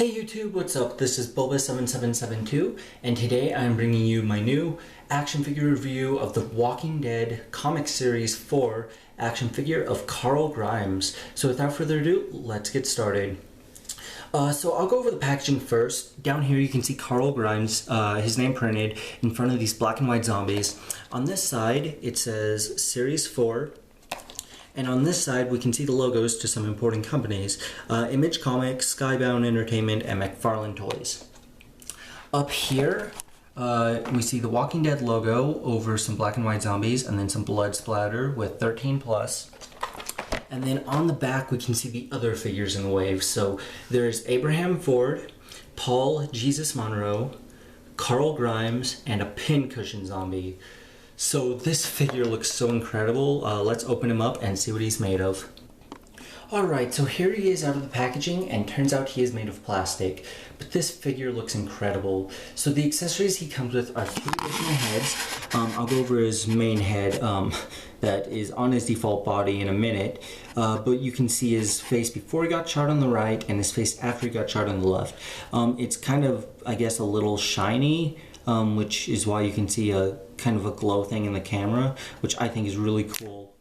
Hey YouTube, what's up? This is Bulba7772, and today I'm bringing you my new action figure review of the Walking Dead comic series 4 action figure of Carl Grimes. So without further ado, let's get started. So I'll go over the packaging first. Down here you can see Carl Grimes, his name printed in front of these black and white zombies. On this side it says Series 4. And on this side, we can see the logos to some important companies. Image Comics, Skybound Entertainment, and Mcfarlane Toys. Up here, we see the Walking Dead logo over some black and white zombies, and then some blood splatter with 13+. And then on the back, we can see the other figures in the wave. So there's Abraham Ford, Paul Jesus Monroe, Carl Grimes, and a pincushion zombie. So this figure looks so incredible. Let's open him up and see what he's made of. Alright, so here he is out of the packaging, and turns out he is made of plastic. But this figure looks incredible. So the accessories he comes with are 3 additional heads. I'll go over his main head that is on his default body in a minute. But you can see his face before he got shot on the right and his face after he got shot on the left. It's kind of, I guess, a little shiny, which is why you can see a kind of a glow thing in the camera, which I think is really cool.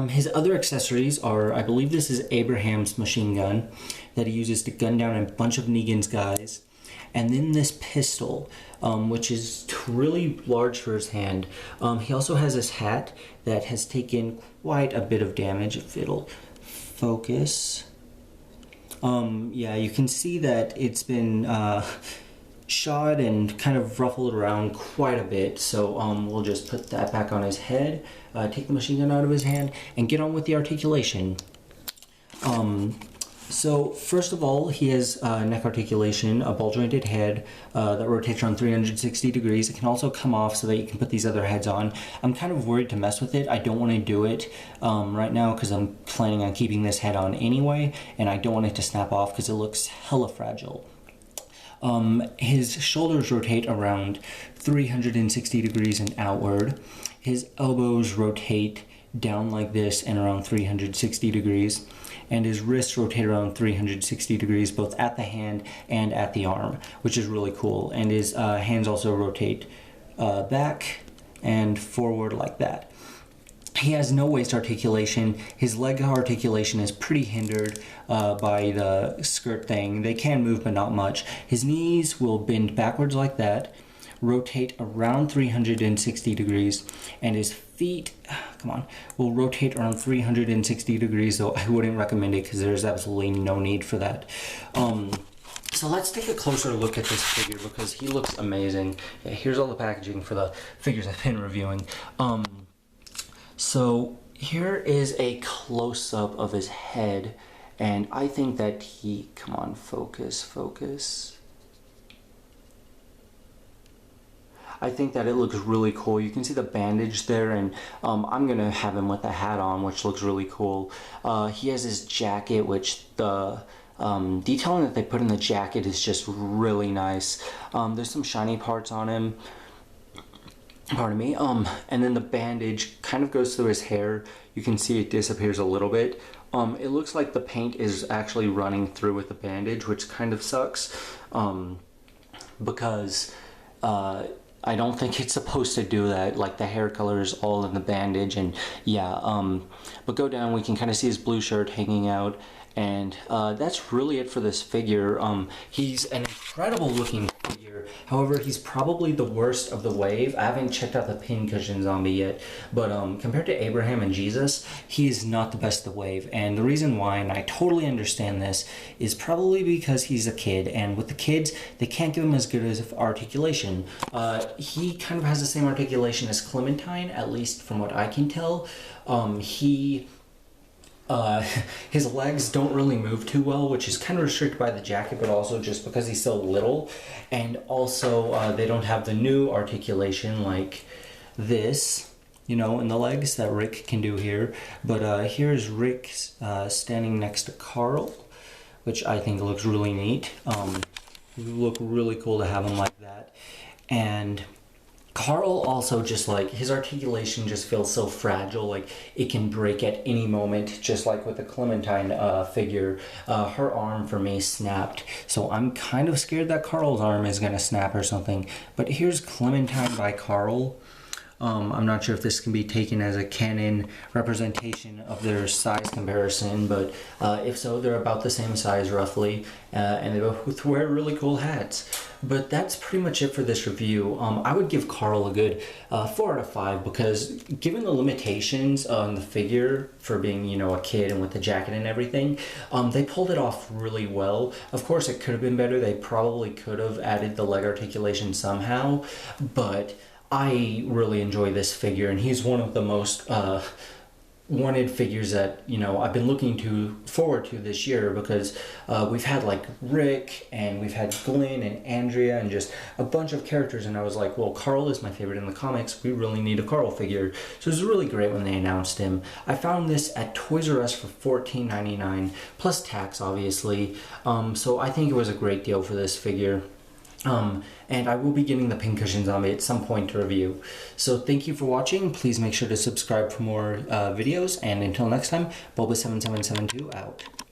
His other accessories are, I believe this is Abraham's machine gun that he uses to gun down a bunch of Negan's guys. And then this pistol, which is really large for his hand. He also has this hat that has taken quite a bit of damage, if it'll focus. Yeah, you can see that it's been shot and kind of ruffled around quite a bit, so we'll just put that back on his head, take the machine gun out of his hand, and get on with the articulation. So first of all, he has neck articulation, a ball jointed head that rotates around 360 degrees. It can also come off so that you can put these other heads on. I'm kind of worried to mess with it. I don't want to do it right now because I'm planning on keeping this head on anyway, and I don't want it to snap off because it looks hella fragile. His shoulders rotate around 360 degrees and outward. His elbows rotate down like this and around 360 degrees. And his wrists rotate around 360 degrees both at the hand and at the arm, which is really cool. And his hands also rotate back and forward like that. He has no waist articulation. His leg articulation is pretty hindered by the skirt thing. They can move, but not much. His knees will bend backwards like that, rotate around 360 degrees, and his feet, will rotate around 360 degrees, though I wouldn't recommend it because there's absolutely no need for that. So let's take a closer look at this figure because he looks amazing. Yeah, here's all the packaging for the figures I've been reviewing. So here is a close-up of his head, and I think that he, come on, focus. I think that it looks really cool. You can see the bandage there, and I'm gonna have him with the hat on, which looks really cool. He has his jacket, which the detailing that they put in the jacket is just really nice. There's some shiny parts on him. Pardon me. And then the bandage kind of goes through his hair. You can see it disappears a little bit. It looks like the paint is actually running through with the bandage, which kind of sucks. Because I don't think it's supposed to do that. Like, the hair color is all in the bandage, and yeah. But go down, we can kind of see his blue shirt hanging out. And that's really it for this figure. He's an incredible looking figure. However, he's probably the worst of the wave. I haven't checked out the pincushion zombie yet, but compared to Abraham and Jesus, he is not the best of the wave. And the reason why, and I totally understand this, is probably because he's a kid, and with the kids, they can't give him as good as articulation. He kind of has the same articulation as Clementine, at least from what I can tell. His legs don't really move too well, which is kind of restricted by the jacket, but also just because he's so little. And also, they don't have the new articulation like this, you know, in the legs that Rick can do here. But here's Rick standing next to Carl, which I think looks really neat. It would look really cool to have him like that. And Carl also just like his articulation just feels so fragile, like it can break at any moment, just like with the Clementine figure. Her arm for me snapped, so I'm kind of scared that Carl's arm is gonna snap or something. But here's Clementine by Carl. I'm not sure if this can be taken as a canon representation of their size comparison, but if so, they're about the same size roughly, and they both wear really cool hats. But that's pretty much it for this review. I would give Carl a good 4 out of 5 because given the limitations on the figure for being, you know, a kid and with the jacket and everything, they pulled it off really well. Of course, it could have been better. They probably could have added the leg articulation somehow, but I really enjoy this figure, and he's one of the most wanted figures that, you know, I've been looking forward to this year because we've had like Rick and we've had Glenn and Andrea and just a bunch of characters, and I was like, well, Carl is my favorite in the comics. We really need a Carl figure. So it was really great when they announced him. I found this at Toys R Us for $14.99 plus tax, obviously. So I think it was a great deal for this figure. And I will be getting the pincushion zombie at some point to review. So thank you for watching. Please make sure to subscribe for more videos. And until next time, Bulba7772 out.